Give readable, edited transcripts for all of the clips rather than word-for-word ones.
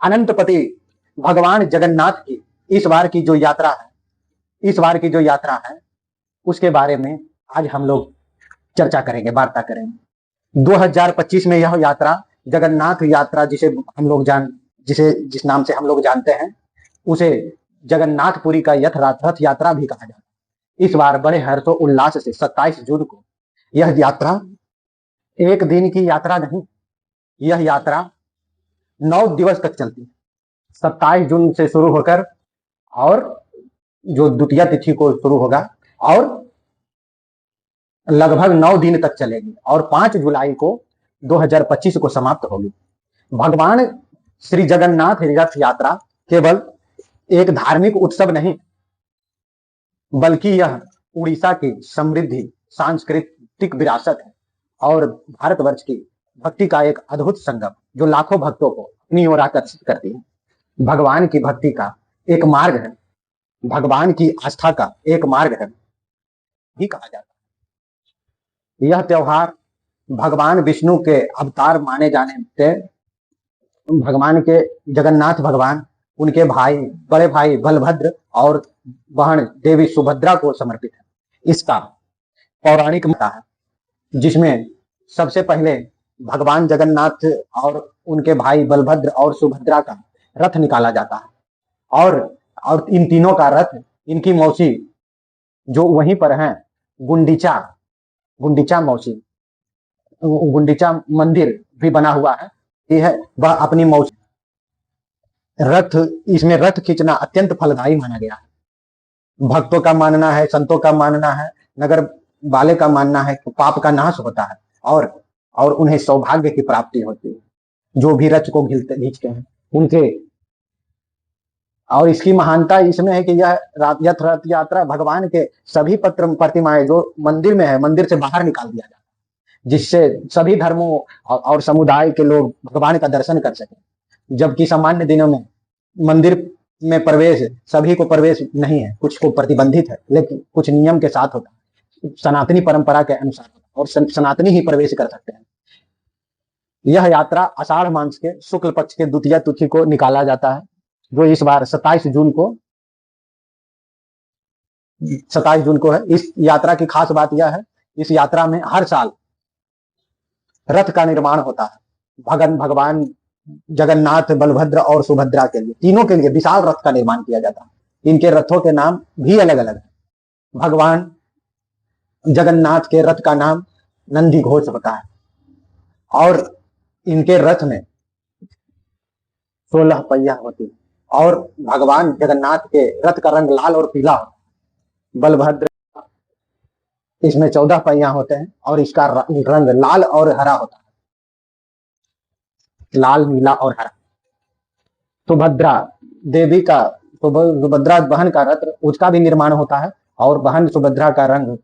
अनंतपति भगवान जगन्नाथ की इस बार की जो यात्रा है उसके बारे में आज हम लोग चर्चा करेंगे, वार्ता करेंगे। 2025 में यह यात्रा जगन्नाथ यात्रा जिस नाम से हम लोग जानते हैं, उसे जगन्नाथपुरी का रथ यात्रा भी कहा जाता है। इस बार बड़े हर्षो उल्लास से 27 जून को यह यात्रा एक दिन की यात्रा नहीं, यह यात्रा 9 दिवस तक चलती है। 27 जून से शुरू होकर और जो द्वितीय तिथि को शुरू होगा और लगभग 9 दिन तक चलेगी और 5 जुलाई को 2025 को समाप्त होगी। भगवान श्री जगन्नाथ रथ यात्रा केवल एक धार्मिक उत्सव नहीं, बल्कि यह उड़ीसा की समृद्धि सांस्कृतिक विरासत है और भारतवर्ष की भक्ति का एक अद्भुत संगम जो लाखों भक्तों को अपनी ओर आकर्षित करती है। भगवान की भक्ति का एक मार्ग है, भगवान की आस्था का एक मार्ग है भी कहा जाता है। यह त्योहार भगवान विष्णु के अवतार माने जाने से भगवान के जगन्नाथ भगवान, उनके बड़े भाई बलभद्र और बहन देवी सुभद्रा को समर्पित है। इसका पौराणिक मान्यता है जिसमें सबसे पहले भगवान जगन्नाथ और उनके भाई बलभद्र और सुभद्रा का रथ निकाला जाता है और इन तीनों का रथ इनकी मौसी जो वहीं पर हैं, गुंडीचा मौसी, गुंडीचा मंदिर भी बना हुआ है, यह है वह अपनी मौसी इसमें रथ खींचना अत्यंत फलदायी माना गया है। भक्तों का मानना है, संतों का मानना है, नगर वाले का मानना है कि पाप का नाश होता है और उन्हें सौभाग्य की प्राप्ति होती है जो भी रथ को खींचते हैं उनके। और इसकी महानता इसमें है कि यह रथ यात्रा भगवान के सभी प्रतिमाएं जो मंदिर में है, मंदिर से बाहर निकाल दिया जाता है, जिससे सभी धर्मों और समुदाय के लोग भगवान का दर्शन कर सकें। जबकि सामान्य दिनों में मंदिर में प्रवेश सभी को प्रवेश नहीं है, कुछ को प्रतिबंधित है, लेकिन कुछ नियम के साथ होता है, सनातनी परंपरा के अनुसार और सनातनी ही प्रवेश कर सकते हैं। यह यात्रा आषाढ़ मास के शुक्ल पक्ष के द्वितीय तिथि को निकाला जाता है, जो इस बार 27 जून को है। इस यात्रा की खास बात यह है, इस यात्रा में हर साल रथ का निर्माण होता है। भगवान जगन्नाथ, बलभद्र और सुभद्रा के लिए, तीनों के लिए विशाल रथ का निर्माण किया जाता है। इनके रथों के नाम भी अलग अलग है। भगवान जगन्नाथ के रथ का नाम नंदी घोष होता है और इनके रथ में 16 पहिया होती है और भगवान जगन्नाथ के रथ का रंग लाल और पीला होता है। बलभद्र इसमें 14 पहिया होते हैं और इसका रंग लाल और हरा होता है, लाल, नीला और हरा। सुभद्रा देवी का, सुभद्रा बहन का रथ, उसका भी निर्माण होता है और बहन सुभद्रा का रंग,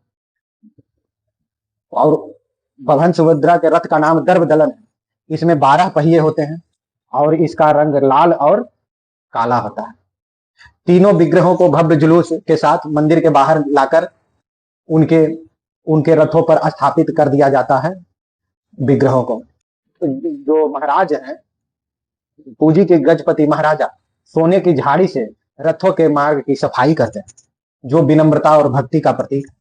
और बहन सुभद्रा के रथ का नाम दर्पदलन है। इसमें 12 पहिए होते हैं और इसका रंग लाल और काला होता है। तीनों विग्रहों को भव्य जुलूस के साथ मंदिर के बाहर लाकर उनके रथों पर स्थापित कर दिया जाता है। विग्रहों को जो महाराज हैं, पूजी के गजपति महाराजा सोने की झाड़ी से रथों के मार्ग की सफाई करते हैं, जो विनम्रता और भक्ति का प्रतीक है।